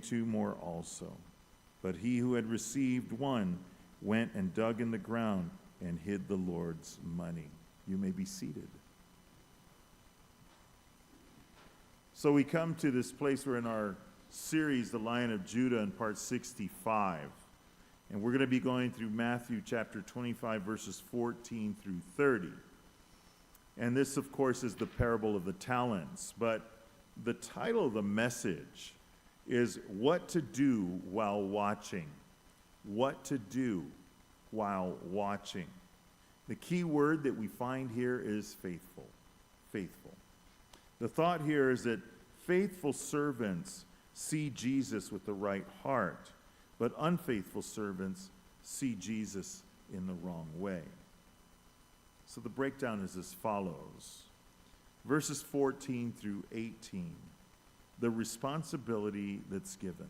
2 more also. But he who had received one went and dug in the ground and hid the Lord's money. You may be seated. So we come to this place where in our series, The Lion of Judah, in part 65. And we're going to be going through Matthew chapter 25, verses 14 through 30. And this, of course, is the parable of the talents. But the title of the message is What to Do While Watching. What to do while watching. The key word that we find here is faithful. Faithful. The thought here is that faithful servants see Jesus with the right heart, but unfaithful servants see Jesus in the wrong way. So the breakdown is as follows. Verses 14 through 18, the responsibility that's given.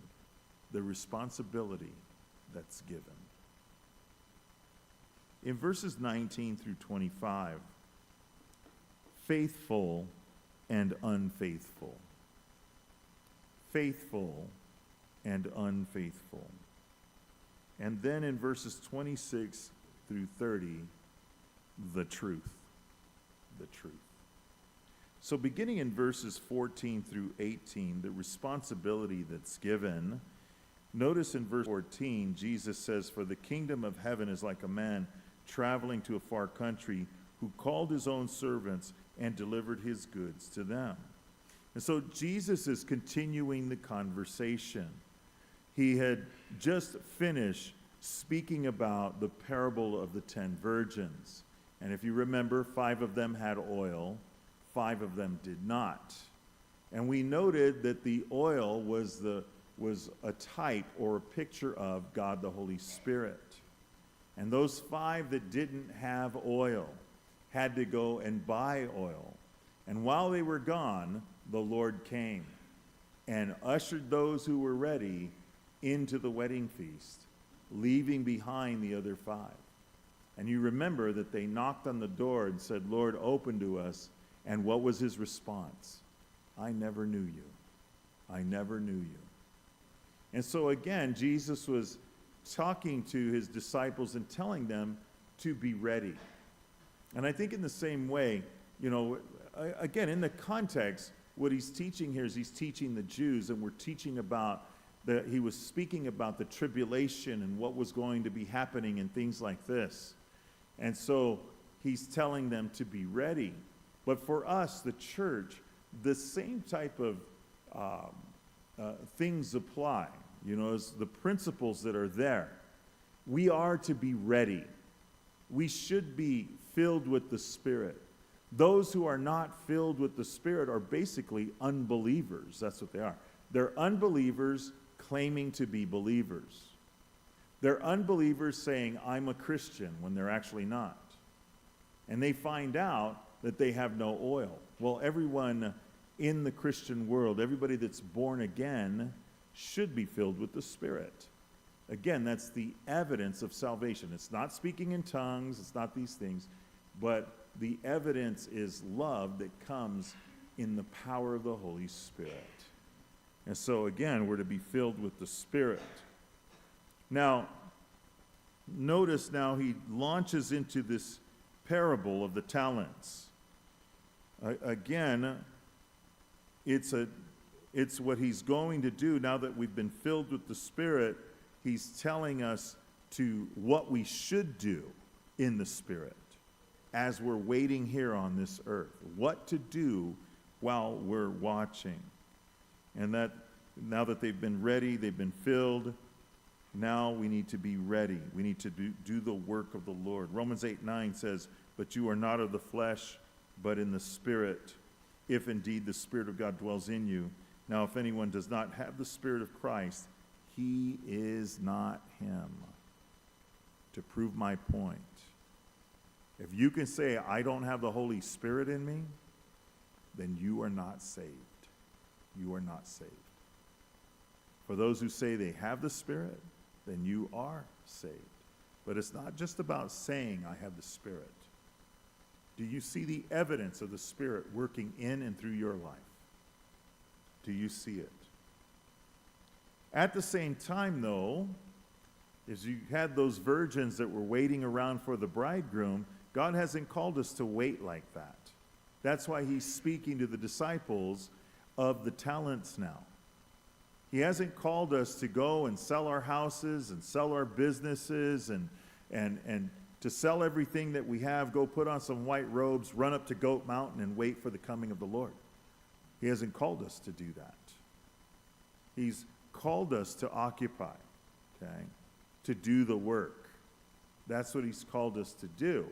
The responsibility that's given. In verses 19 through 25, faithful and unfaithful. Faithful and unfaithful. And then in verses 26 through 30, the truth. The truth. So beginning in verses 14 through 18, the responsibility that's given, notice in verse 14, Jesus says, "For the kingdom of heaven is like a man traveling to a far country who called his own servants and delivered his goods to them." And so Jesus is continuing the conversation. He had just finished speaking about the parable of the 10 virgins. And if you remember, 5 of them had oil, 5 of them did not. And we noted that the oil was a type or a picture of God the Holy Spirit. And those 5 that didn't have oil had to go and buy oil. And while they were gone, the Lord came and ushered those who were ready into the wedding feast, leaving behind the other 5. And you remember that they knocked on the door and said, "Lord, open to us." And what was his response? "I never knew you. I never knew you." And so again, Jesus was talking to his disciples and telling them to be ready. And I think in the same way, again, in the context, what he's teaching here is he's teaching the Jews, and we're teaching about he was speaking about the tribulation and what was going to be happening and things like this. And so he's telling them to be ready. But for us, the church, the same type of things apply, as the principles that are there. We are to be ready. We should be filled with the Spirit. Those who are not filled with the Spirit are basically unbelievers. That's what they are. They're unbelievers claiming to be believers. They're unbelievers saying, "I'm a Christian," when they're actually not. And they find out that they have no oil. Well, everyone in the Christian world, everybody that's born again, should be filled with the Spirit. Again, that's the evidence of salvation. It's not speaking in tongues, it's not these things, but the evidence is love that comes in the power of the Holy Spirit. And so again, we're to be filled with the Spirit. Now, notice now he launches into this parable of the talents. Again, it's what he's going to do now that we've been filled with the Spirit. He's telling us to what we should do in the Spirit as we're waiting here on this earth. What to do while we're watching. And that now that they've been ready, they've been filled, now we need to be ready. We need to do the work of the Lord. Romans 8:9 says, "But you are not of the flesh, but in the Spirit, if indeed the Spirit of God dwells in you. Now if anyone does not have the Spirit of Christ, he is not him." To prove my point, if you can say, "I don't have the Holy Spirit in me," then you are not saved. You are not saved. For those who say they have the Spirit, then you are saved. But it's not just about saying, "I have the Spirit." Do you see the evidence of the Spirit working in and through your life? Do you see it? At the same time, though, as you had those virgins that were waiting around for the bridegroom, God hasn't called us to wait like that. That's why he's speaking to the disciples of the talents now. He hasn't called us to go and sell our houses and sell our businesses and to sell everything that we have, go put on some white robes, run up to Goat Mountain and wait for the coming of the Lord. He hasn't called us to do that. He's called us to occupy, okay, to do the work. That's what he's called us to do.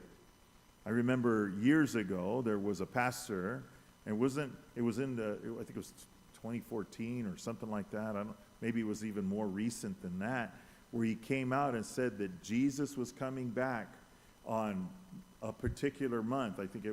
I remember years ago, there was a pastor, and I think it was 2014 or something like that. Maybe it was even more recent than that, where he came out and said that Jesus was coming back on a particular month. I think it